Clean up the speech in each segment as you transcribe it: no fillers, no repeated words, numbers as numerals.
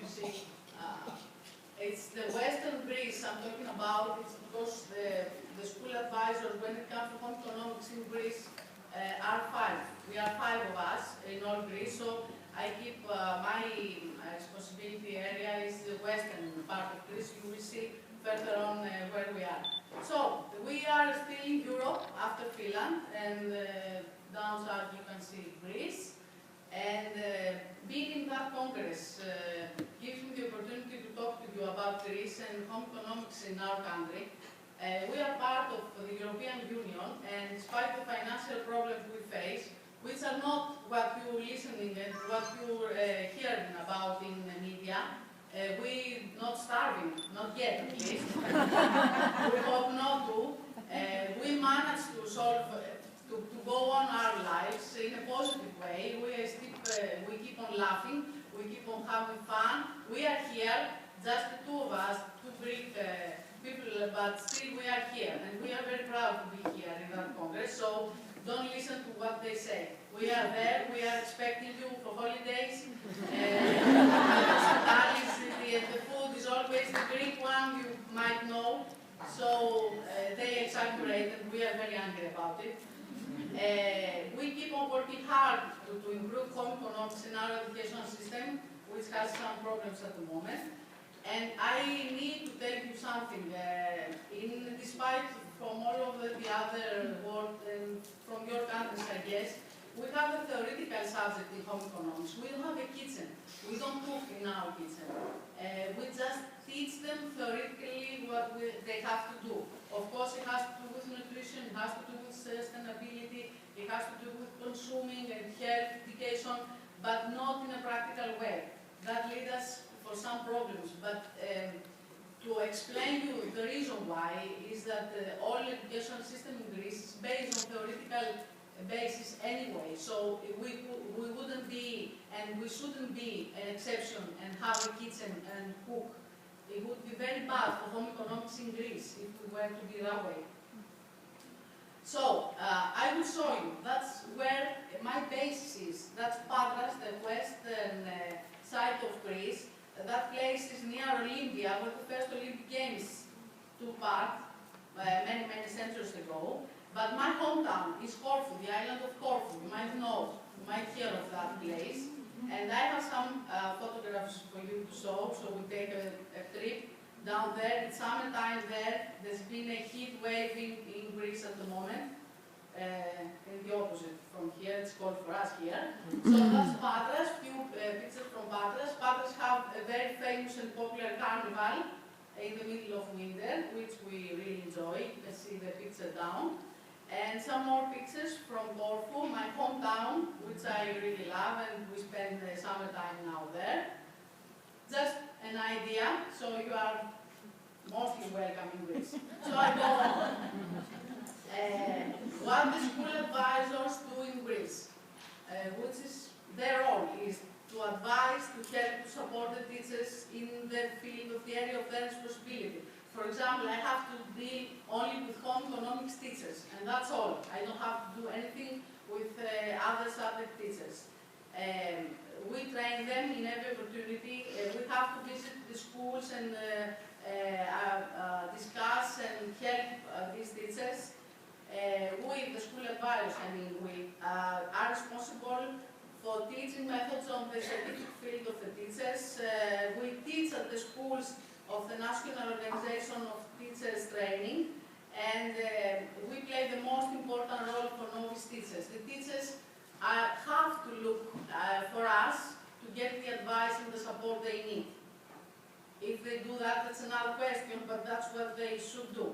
you see, it's the Western Greece I'm talking about. It's because the school advisors, when it comes to home economics in Greece, are 5. We are 5 of us in all Greece, so I keep my responsibility area is the western part of Greece. You will see further on where we are. So we are still in Europe after Finland, and down south you can see Greece. And being in that Congress gives me the opportunity to talk to you about Greece and home economics in our country. We are part of the European Union, and despite the financial problems we face, which are not what you're listening and what you're hearing about in the media, we're not starving, not yet at least. We hope not to. We managed to solve, to go on our lives in a positive way. We keep on laughing, we keep on having fun. We are here, just the 2 of us, 2 Greek people, but still we are here, and we are very proud to be here in that Congress. So don't listen to what they say. We are there, we are expecting you for holidays. The food is always the Greek one, you might know. So they exaggerate, and we are very angry about it. We keep on working hard to improve home economics in our educational system, which has some problems at the moment. And I need to tell you something. Despite from all over the other world and from your countries, I guess, we have a theoretical subject in home economics. We don't have a kitchen. We don't cook in our kitchen. We just teach them theoretically what they have to do. Of course, it has to do with nutrition, it has to do with sustainability, it has to do with consuming and health education, but not in a practical way. That leads us for some problems. But to explain you the reason why is that the whole education system in Greece is based on theoretical basis anyway. So we wouldn't be, and we shouldn't be an exception and have a kitchen and cook. It would be very bad for home economics in Greece if we were to be that way. So I will show you. That's where my base is. That's Patras, the western side of Greece. That place is near Olympia, where the first Olympic Games took part many, many centuries ago. But my hometown is Corfu, the island of Corfu. You might know, you might hear of that place. And I have some photographs for you to show, so we take a trip down there. It's summertime there. There's been a heat wave in Greece at the moment. In the opposite from here, it's cold for us here. So that's Patras, few pictures from Patras. Patras have a very famous and popular carnival in the middle of winter, which we really enjoy. You can see the picture down. And some more pictures from Corfu, my hometown, which I really love, and we spend the summertime now there. Just an idea, so you are mostly welcome in Greece. So I go on. What the school advisors do in Greece, which is their role, is to advise, to help, to support the teachers in the field of the area of their responsibility. For example, I have to deal only with home economics teachers, and that's all. I don't have to do anything with other subject teachers. We train them in every opportunity. We have to visit the schools and discuss and help these teachers. We, the school advisors, we are responsible for teaching methods on the scientific field of the teachers. We teach at the schools of the National Organization of Teachers Training, and we play the most important role for novice teachers. The teachers have to look for us to get the advice and the support they need. If they do that, that's another question, but that's what they should do.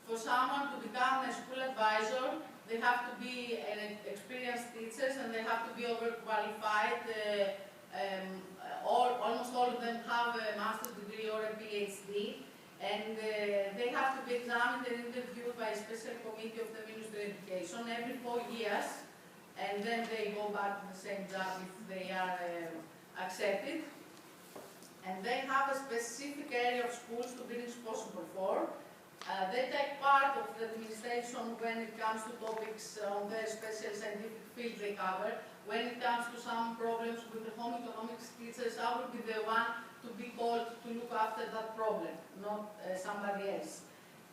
For someone to become a school advisor, they have to be an experienced teachers, and they have to be overqualified. Almost all of them have a master's degree or a PhD, and they have to be examined and interviewed by a special committee of the Ministry of Education every 4 years, and then they go back to the same job if they are accepted. And they have a specific area of schools to be responsible for. They take part of the administration when it comes to topics on the special scientific field they cover. when it comes to some problems with the home economics teachers, I will be the one to be called to look after that problem, not somebody else.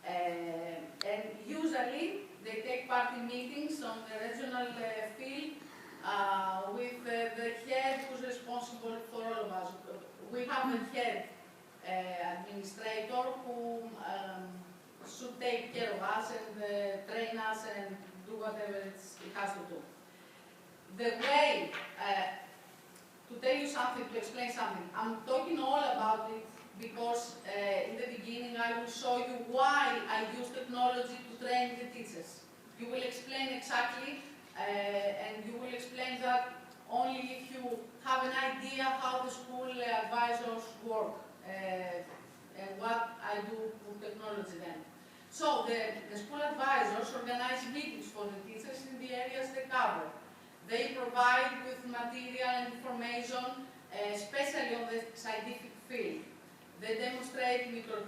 And usually, they take part in meetings on the regional field with the head who's responsible for all of us. We have the head administrator who should take care of us and train us and do whatever it has to do. The way, to tell you something, to explain something, I'm talking all about it because in the beginning I will show you why I use technology to train the teachers. You will explain exactly, and you will explain that only if you have an idea how the school advisors work and what I do with technology then. So the school advisors organize meetings for the teachers in the areas they cover. They provide with material and information, especially on the scientific field. They demonstrate micro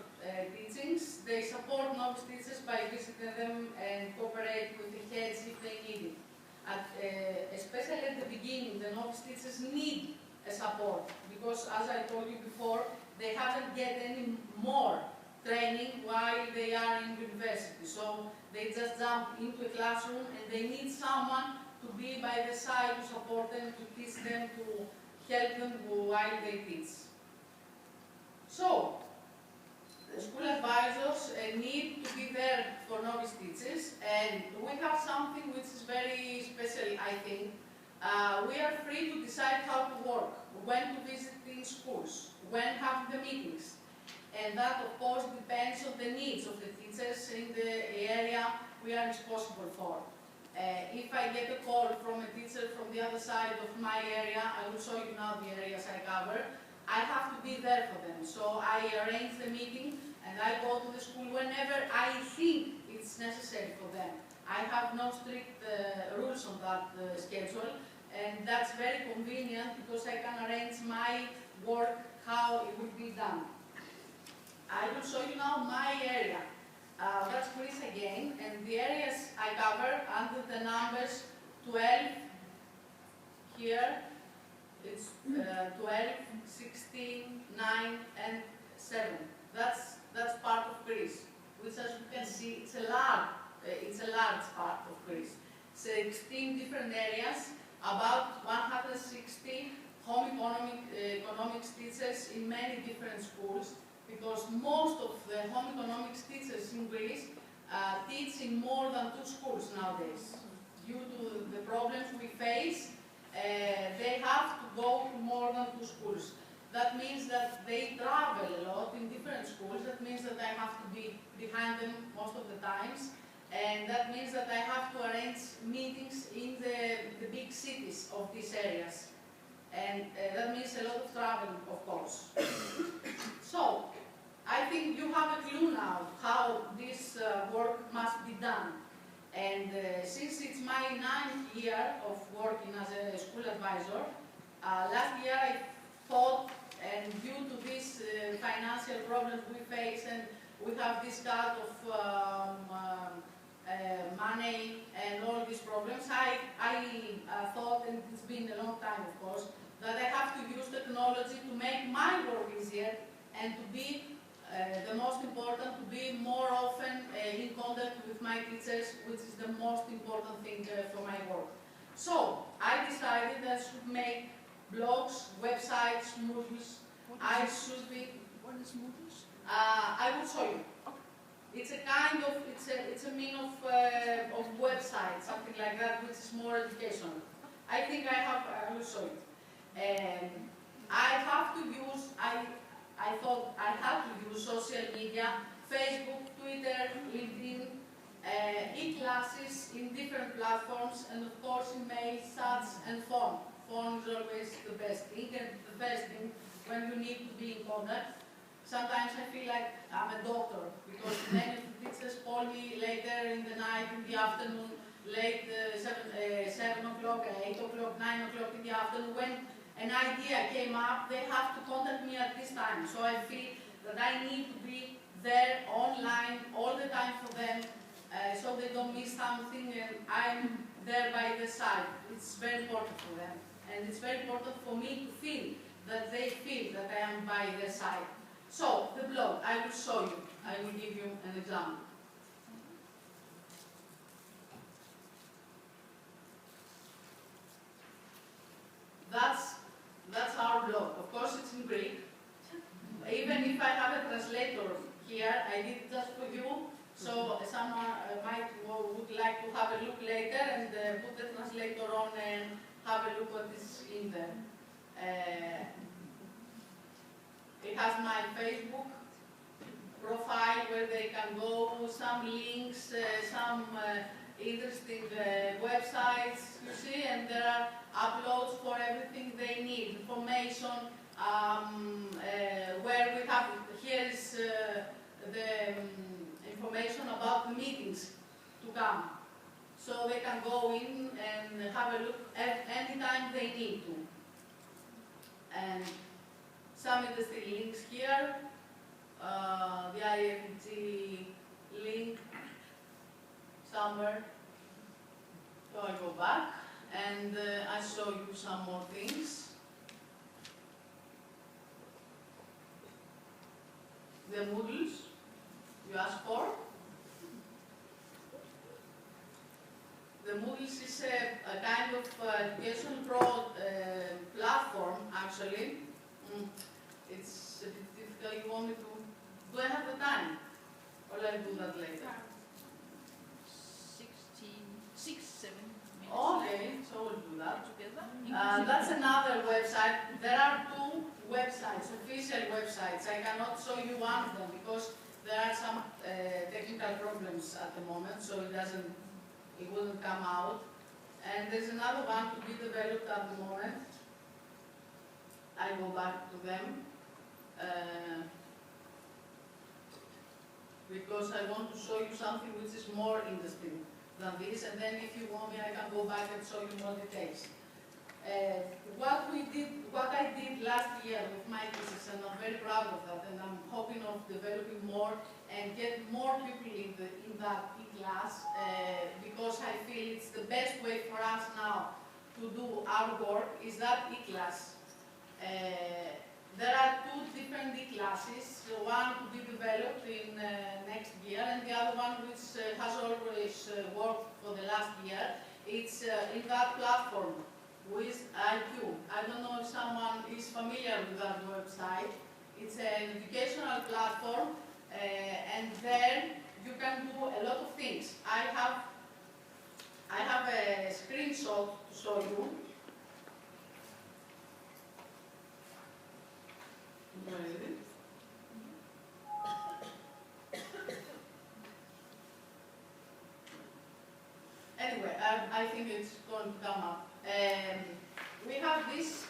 teachings. They support novice teachers by visiting them and cooperate with the heads if they need it. Especially at the beginning, the novice teachers need a support because, as I told you before, they haven't get any more training while they are in university. So they just jump into a classroom and they need someone to be by the side to support them, to teach them, to help them while they teach. So, the school advisors need to be there for novice teachers, and we have something which is very special, I think. We are free to decide how to work, when to visit in schools, when have the meetings. And that, of course, depends on the needs of the teachers in the area we are responsible for. If I get a call from a teacher from the other side of my area, I will show you now the areas I cover, I have to be there for them. So I arrange the meeting and I go to the school whenever I think it's necessary for them. I have no strict rules on that schedule, and that's very convenient because I can arrange my work how it will be done. I will show you now my area. That's Greece again, and the areas I cover under the numbers 12 here, it's 12, 16, 9, and 7. That's part of Greece, which, as you can see, it's a large part of Greece. 16 different areas, about 160 home economics teachers in many different schools, because most of the home economics teachers in Greece teach in more than 2 schools nowadays. Due to the problems we face, they have to go to more than 2 schools. That means that they travel a lot in different schools. That means that I have to be behind them most of the times. And that means that I have to arrange meetings in the big cities of these areas. And that means a lot of travel, of course. So, I think you have a clue now how this work must be done. And since it's my 9th year of working as a school advisor, last year I thought, and due to these financial problems we face, and we have this cut of money and all these problems, I thought, and it's been a long time of course, that I have to use technology to make my work easier and to be the most important, to be more often in contact with my teachers, which is the most important thing for my work. So, I decided I should make blogs, websites, Moodles. I should be... What is Moodles? I will show you. It's a kind of, it's a mean of website, something like that, which is more educational. I think I will show you. I have to use, I thought I had to use social media, Facebook, Twitter, LinkedIn, e-classes in different platforms, and of course email, chats, and phone. Phone is always the best thing, and the best thing when you need to be in contact. Sometimes I feel like I'm a doctor, because many of the teachers call me later in the night, in the afternoon, late 7 o'clock, 8 o'clock, 9 o'clock in the afternoon. When an idea came up, they have to contact me at this time. So I feel that I need to be there online all the time for them, so they don't miss something. And I'm there by the side. It's very important for them. And it's very important for me to feel that they feel that I am by their side. So, the blog, I will show you. I will give you an example. That's our blog. Of course, it's in Greek. Even if I have a translator here, I did it just for you. So someone would like to have a look later and put the translator on and have a look what is in there. It has my Facebook profile where they can go, some links, some interesting websites, you see, and there are uploads for everything they need, information, where we have, here is the information about the meetings to come. So they can go in and have a look anytime they need to. And some interesting links here, the IFG link somewhere. So I go back and I show you some more things. The Moodles you asked for. The Moodles is a kind of education platform, actually. It's a bit difficult. You want me to? Do I have the time? Or will I do that later? 6, 7 minutes. Okay, so we'll do that. That's another website. There are two websites, official websites. I cannot show you one of them because there are some technical problems at the moment, so it wouldn't come out. And there's another one to be developed at the moment. I go back to them because I want to show you something which is more interesting than this, and then if you want me, I can go back and show you more details. What I did last year with my thesis, and I'm very proud of that, and I'm hoping of developing more and get more people in that class, because I feel it's the best way for us now to do our work, is that E-class. There are two different E-classes, one to be developed in next year, and the other one which has always worked for the last year. It's in that platform with IQ. I don't know if someone is familiar with that website. It's an educational platform, and there you can do a lot of things. I have a screenshot to show you. Anyway, I think it's going to come up. We have this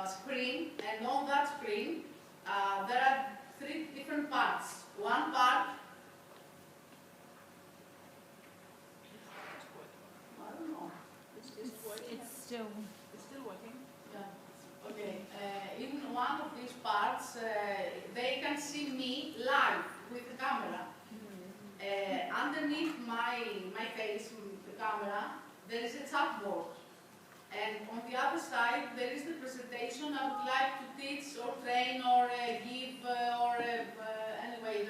screen, and on that screen there are three different parts. One part, I don't know. It's still working. Yeah. Okay. In one of these parts, they can see me live with the camera. Underneath my face, the camera, there is a chat board. And on the other side, there is the presentation I would like to teach or train or give or anyway,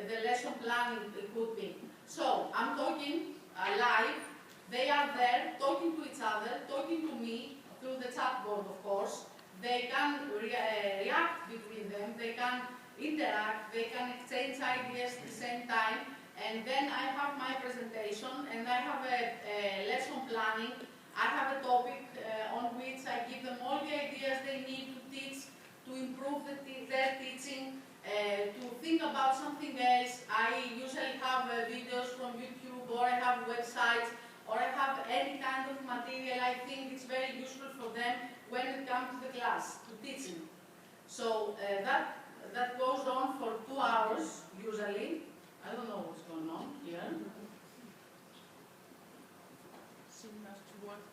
the lesson planning it could be. So, I'm talking live. They are there talking to each other, talking to me through the chat board, of course. They can react between them, they can interact, they can exchange ideas at the same time. And then I have my presentation and I have a lesson planning. I have a topic on which I give them all the ideas they need to teach, to improve their teaching, to think about something else. I usually have videos from YouTube, or I have websites, or I have any kind of material I think it's very useful for them when it comes to the class, to teaching. So that goes on for 2 hours, usually. I don't know what's going on here. Seems to work.